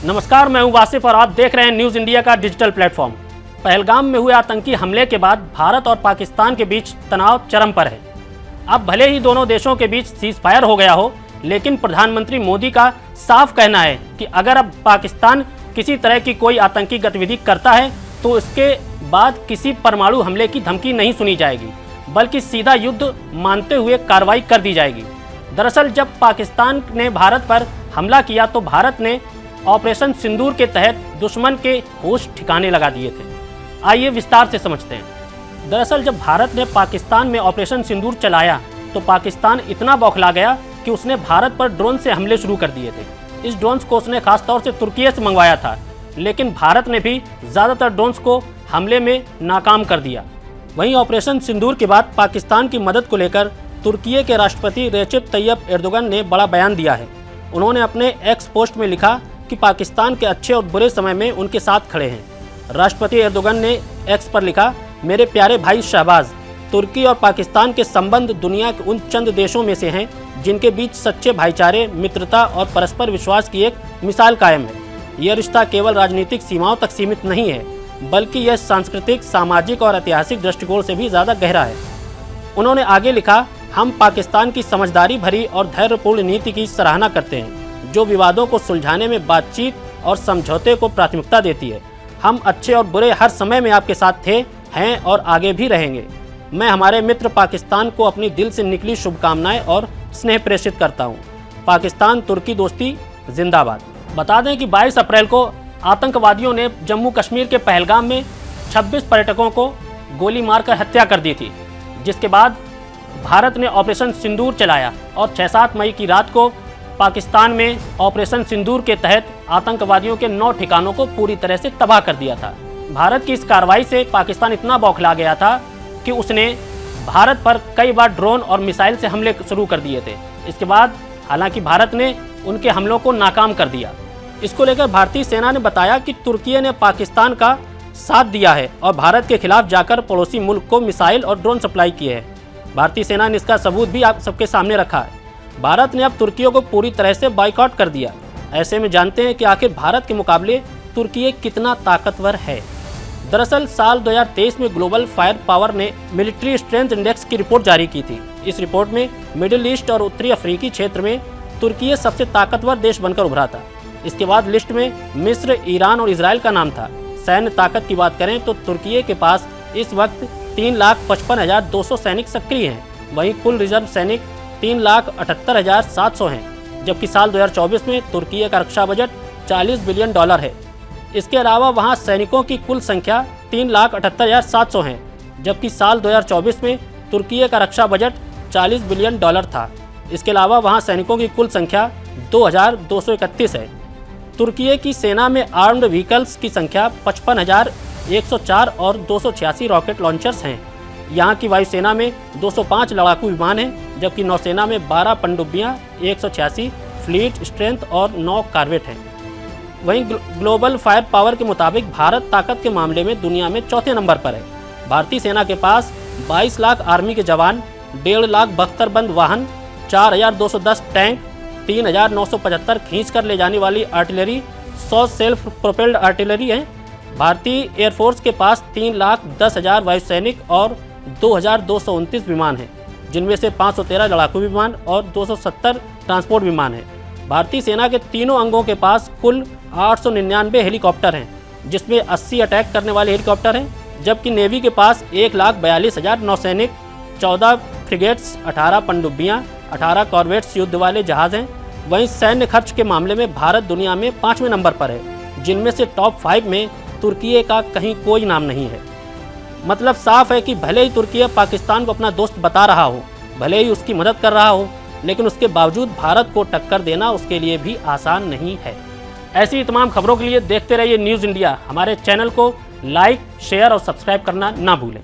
नमस्कार, मैं हूं वासिफ और आप देख रहे हैं न्यूज़ इंडिया का डिजिटल प्लेटफॉर्म। पहलगाम में हुए आतंकी हमले के बाद भारत और पाकिस्तान के बीच तनाव चरम पर है। अब भले ही दोनों देशों के बीच सीज फायर हो गया हो, लेकिन प्रधानमंत्री मोदी का साफ कहना है कि अगर अब पाकिस्तान किसी तरह की कोई आतंकी गतिविधि करता है तो इसके बाद किसी परमाणु हमले की धमकी नहीं सुनी जाएगी, बल्कि सीधा युद्ध मानते हुए कार्रवाई कर दी जाएगी। दरअसल जब पाकिस्तान ने भारत पर हमला किया तो भारत ने ऑपरेशन सिंदूर के तहत दुश्मन के होश ठिकाने लगा दिए थे। आइए विस्तार से समझते हैं। दरअसल जब भारत ने पाकिस्तान में ऑपरेशन सिंदूर चलाया तो पाकिस्तान इतना बौखला गया कि उसने भारत पर ड्रोन से हमले शुरू कर दिए थे। इस ड्रोन्स को उसने खासतौर से तुर्की से मंगवाया था, लेकिन भारत ने भी ज़्यादातर ड्रोन्स को हमले में नाकाम कर दिया। वहीं ऑपरेशन सिंदूर के बाद पाकिस्तान की मदद को लेकर तुर्की के राष्ट्रपति रेसिप तैयब एर्दोगन ने बड़ा बयान दिया है। उन्होंने अपने एक्स पोस्ट में लिखा कि पाकिस्तान के अच्छे और बुरे समय में उनके साथ खड़े हैं। राष्ट्रपति एर्दोगन ने एक्स पर लिखा, मेरे प्यारे भाई शहबाज, तुर्की और पाकिस्तान के संबंध दुनिया के उन चंद देशों में से हैं जिनके बीच सच्चे भाईचारे, मित्रता और परस्पर विश्वास की एक मिसाल कायम है। यह रिश्ता केवल राजनीतिक सीमाओं तक सीमित नहीं है, बल्कि यह सांस्कृतिक, सामाजिक और ऐतिहासिक दृष्टिकोण से भी ज़्यादा गहरा है। उन्होंने आगे लिखा, हम पाकिस्तान की समझदारी भरी और धैर्यपूर्ण नीति की सराहना करते हैं, जो विवादों को सुलझाने में बातचीत और समझौते को प्राथमिकता देती है। हम अच्छे और बुरे हर समय में आपके साथ थे, हैं और आगे भी रहेंगे। मैं हमारे मित्र पाकिस्तान को अपनी दिल से निकली शुभकामनाएं और स्नेह प्रेषित करता हूं। पाकिस्तान तुर्की दोस्ती जिंदाबाद। बता दें कि 22 अप्रैल को आतंकवादियों ने जम्मू कश्मीर के पहलगाम में 26 पर्यटकों को गोली मारकर हत्या कर दी थी, जिसके बाद भारत ने ऑपरेशन सिंदूर चलाया और 6-7 मई की रात को पाकिस्तान में ऑपरेशन सिंदूर के तहत आतंकवादियों के 9 ठिकानों को पूरी तरह से तबाह कर दिया था। भारत की इस कार्रवाई से पाकिस्तान इतना बौखला गया था कि उसने भारत पर कई बार ड्रोन और मिसाइल से हमले शुरू कर दिए थे। इसके बाद हालांकि भारत ने उनके हमलों को नाकाम कर दिया। इसको लेकर भारतीय सेना ने बताया कि तुर्की ने पाकिस्तान का साथ दिया है और भारत के खिलाफ जाकर पड़ोसी मुल्क को मिसाइल और ड्रोन सप्लाई किए हैं। भारतीय सेना ने इसका सबूत भी आप सबके सामने रखा है। भारत ने अब तुर्की को पूरी तरह से बाइकआउट कर दिया। ऐसे में जानते हैं कि आखिर भारत के मुकाबले तुर्की कितना ताकतवर है। दरअसल साल 2023 में ग्लोबल फायर पावर ने मिलिट्री स्ट्रेंथ इंडेक्स की रिपोर्ट जारी की थी। इस रिपोर्ट में मिडिल ईस्ट और उत्तरी अफ्रीकी क्षेत्र में तुर्की सबसे ताकतवर देश बनकर उभरा था। इसके बाद लिस्ट में मिस्र, ईरान और इजराइल का नाम था। सैन्य ताकत की बात करें तो तुर्की के पास इस वक्त 3,55,200 सैनिक सक्रिय हैं। वहीं कुल रिजर्व सैनिक 3,78,700 हैं, जबकि साल 2024 में तुर्की का रक्षा बजट $40 बिलियन है। इसके अलावा वहां सैनिकों की कुल संख्या 3,78,700 है, जबकि साल 2024 में तुर्की का रक्षा बजट $40 बिलियन था। इसके अलावा वहां सैनिकों की कुल संख्या 2,231 है। तुर्की की सेना में आर्म्ड व्हीकल्स की संख्या 55,104 और 286 रॉकेट लॉन्चर्स हैं। यहाँ की वायुसेना में 205 लड़ाकू विमान हैं, जबकि नौसेना में 12 पनडुब्बियाँ, 186 फ्लीट स्ट्रेंथ और 9 कॉर्वेट हैं। वहीं ग्लोबल फायर पावर के मुताबिक भारत ताकत के मामले में दुनिया में चौथे नंबर पर है। भारतीय सेना के पास 22 लाख आर्मी के जवान, 1.5 लाख बख्तरबंद वाहन, 4,210 टैंक, 3,975 खींच कर ले जाने वाली आर्टिलरी, 100 सेल्फ प्रोपेल्ड आर्टिलरी हैं। भारतीय एयरफोर्स के पास 3,10,000 वायुसैनिक और 2,229 विमान हैं, जिनमें से 513 लड़ाकू विमान और 270 ट्रांसपोर्ट विमान हैं। भारतीय सेना के तीनों अंगों के पास कुल 899 हेलीकॉप्टर हैं, जिसमें 80 अटैक करने वाले हेलीकॉप्टर हैं, जबकि नेवी के पास 1,42,000 नौसैनिक, 14 फ्रिगेट्स, 18 पनडुब्बियाँ, 18 कॉर्वेट्स युद्ध वाले जहाज़ हैं। वहीं सैन्य खर्च के मामले में भारत दुनिया में 5वें नंबर पर है, जिनमें से टॉप 5 में तुर्की का कहीं कोई नाम नहीं है। मतलब साफ है कि भले ही तुर्की पाकिस्तान को अपना दोस्त बता रहा हो, भले ही उसकी मदद कर रहा हो, लेकिन उसके बावजूद भारत को टक्कर देना उसके लिए भी आसान नहीं है। ऐसी ही तमाम खबरों के लिए देखते रहिए न्यूज़ इंडिया। हमारे चैनल को लाइक, शेयर और सब्सक्राइब करना ना भूलें।